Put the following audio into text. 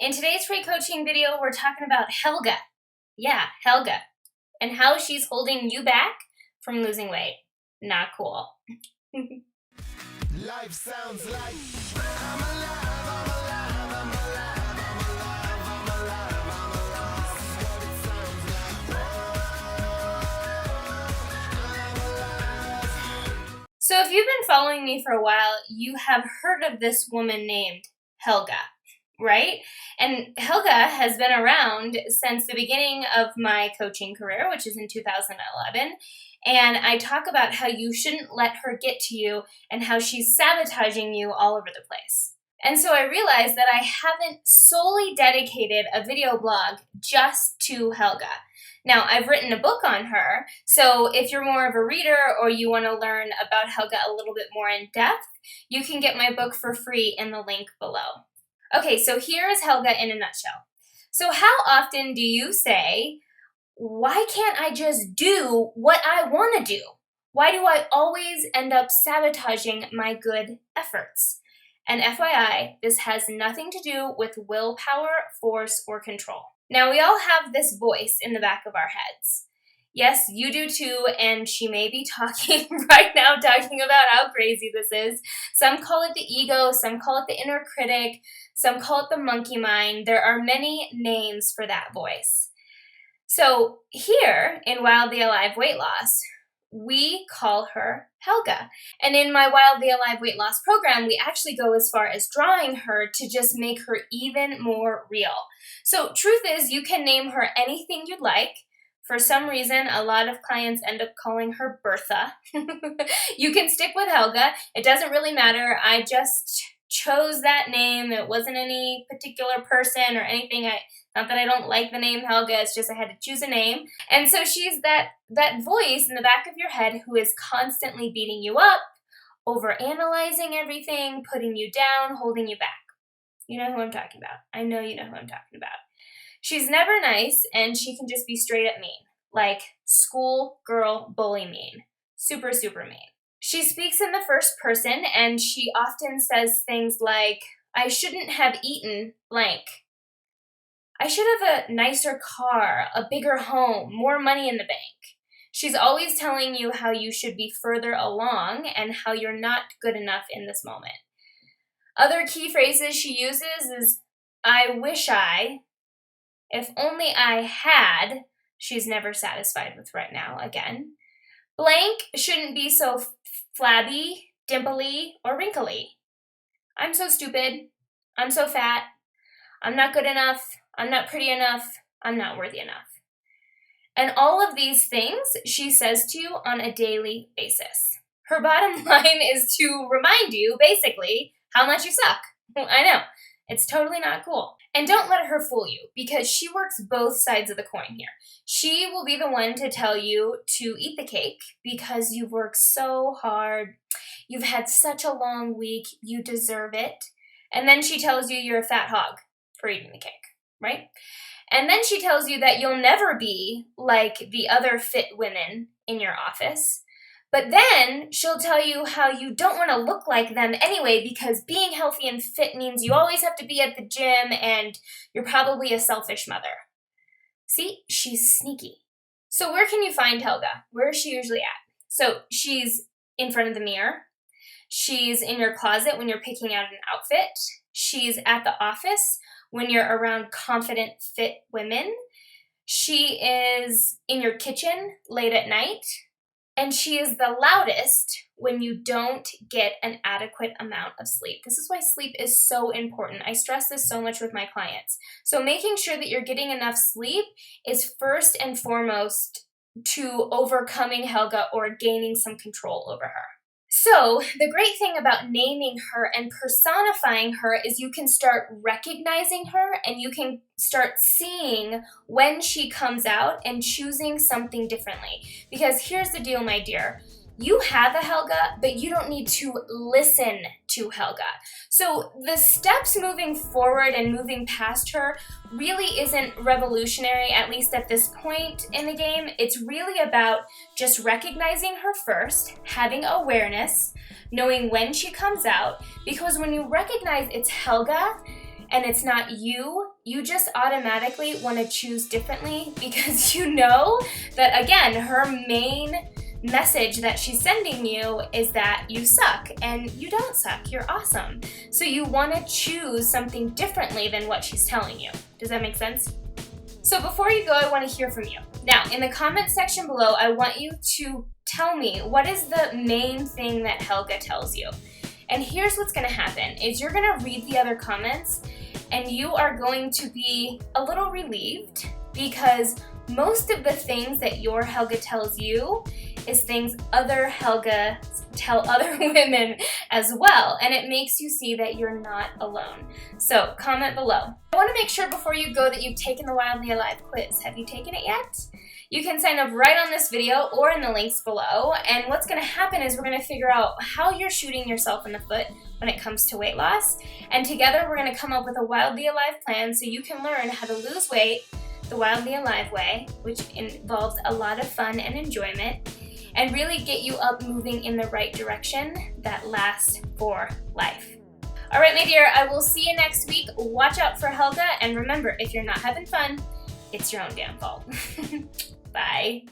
In today's free coaching video, we're talking about Helga. Yeah, Helga. And how she's holding you back from losing weight. Not cool. Life sounds like I'm alive, I'm alive, I'm alive, I'm alive, I'm alive, I'm alive. This is what it sounds like. I'm alive. So if you've been following me for a while, you have heard of this woman named Helga, right? And Helga has been around since the beginning of my coaching career, which is in 2011. And I talk about how you shouldn't let her get to you and how she's sabotaging you all over the place. And so I realized that I haven't solely dedicated a video blog just to Helga. Now, I've written a book on her, so if you're more of a reader or you want to learn about Helga a little bit more in depth, you can get my book for free in the link below. Okay, so here is Helga in a nutshell. So how often do you say, why can't I just do what I want to do? Why do I always end up sabotaging my good efforts? And FYI, this has nothing to do with willpower, force, or control. Now, we all have this voice in the back of our heads. Yes, you do too, and she may be talking right now, talking about how crazy this is. Some call it the ego, some call it the inner critic, some call it the monkey mind. There are many names for that voice. So here in Wildly Alive Weight Loss, we call her Helga. And in my Wildly Alive Weight Loss program, we actually go as far as drawing her to just make her even more real. So truth is, you can name her anything you'd like. For some reason, a lot of clients end up calling her Bertha. You can stick with Helga. It doesn't really matter. I just chose that name. It wasn't any particular person or anything. Not that I don't like the name Helga, it's just I had to choose a name. And so she's that voice in the back of your head who is constantly beating you up, overanalyzing everything, putting you down, holding you back. You know who I'm talking about. I know you know who I'm talking about. She's never nice, and she can just be straight up mean. Like school girl bully mean. Super, super mean. She speaks in the first person, and she often says things like, I shouldn't have eaten blank. I should have a nicer car, a bigger home, more money in the bank. She's always telling you how you should be further along and how you're not good enough in this moment. Other key phrases she uses is, I wish I, if only I had, she's never satisfied with right now again. Blank shouldn't be so flabby, dimply, or wrinkly. I'm so stupid. I'm so fat. I'm not good enough. I'm not pretty enough. I'm not worthy enough. And all of these things she says to you on a daily basis. Her bottom line is to remind you, basically, how much you suck. I know. It's totally not cool. And don't let her fool you, because she works both sides of the coin here. She will be the one to tell you to eat the cake because you've worked so hard. You've had such a long week. You deserve it. And then she tells you you're a fat hog for eating the cake, right? And then she tells you that you'll never be like the other fit women in your office. But then she'll tell you how you don't want to look like them anyway because being healthy and fit means you always have to be at the gym and you're probably a selfish mother. See, she's sneaky. So where can you find Helga? Where is she usually at? So she's in front of the mirror. She's in your closet when you're picking out an outfit. She's at the office when you're around confident, fit women. She is in your kitchen late at night. And she is the loudest when you don't get an adequate amount of sleep. This is why sleep is so important. I stress this so much with my clients. So making sure that you're getting enough sleep is first and foremost to overcoming Helga or gaining some control over her. So the great thing about naming her and personifying her is you can start recognizing her and you can start seeing when she comes out and choosing something differently. Because here's the deal, my dear. You have a Helga, but you don't need to listen to Helga. So the steps moving forward and moving past her really isn't revolutionary, at least at this point in the game. It's really about just recognizing her first, having awareness, knowing when she comes out, because when you recognize it's Helga, and it's not you, you just automatically want to choose differently because you know that, again, her main message that she's sending you is that you suck, and you don't suck, you're awesome. So you want to choose something differently than what she's telling you. Does that make sense? So before you go, I want to hear from you. Now, in the comment section below, I want you to tell me what is the main thing that Helga tells you. And here's what's going to happen, is you're going to read the other comments and you are going to be a little relieved because most of the things that your Helga tells you is things other Helga tell other women as well, and it makes you see that you're not alone. So comment below. I want to make sure before you go that you've taken the Wildly Alive quiz. Have you taken it yet? You can sign up right on this video or in the links below, and what's going to happen is we're going to figure out how you're shooting yourself in the foot when it comes to weight loss, and together we're going to come up with a Wildly Alive plan so you can learn how to lose weight the Wildly Alive way, which involves a lot of fun and enjoyment, and really get you up moving in the right direction that lasts for life. All right, my dear, I will see you next week. Watch out for Helga, and remember, if you're not having fun, it's your own damn fault. Bye.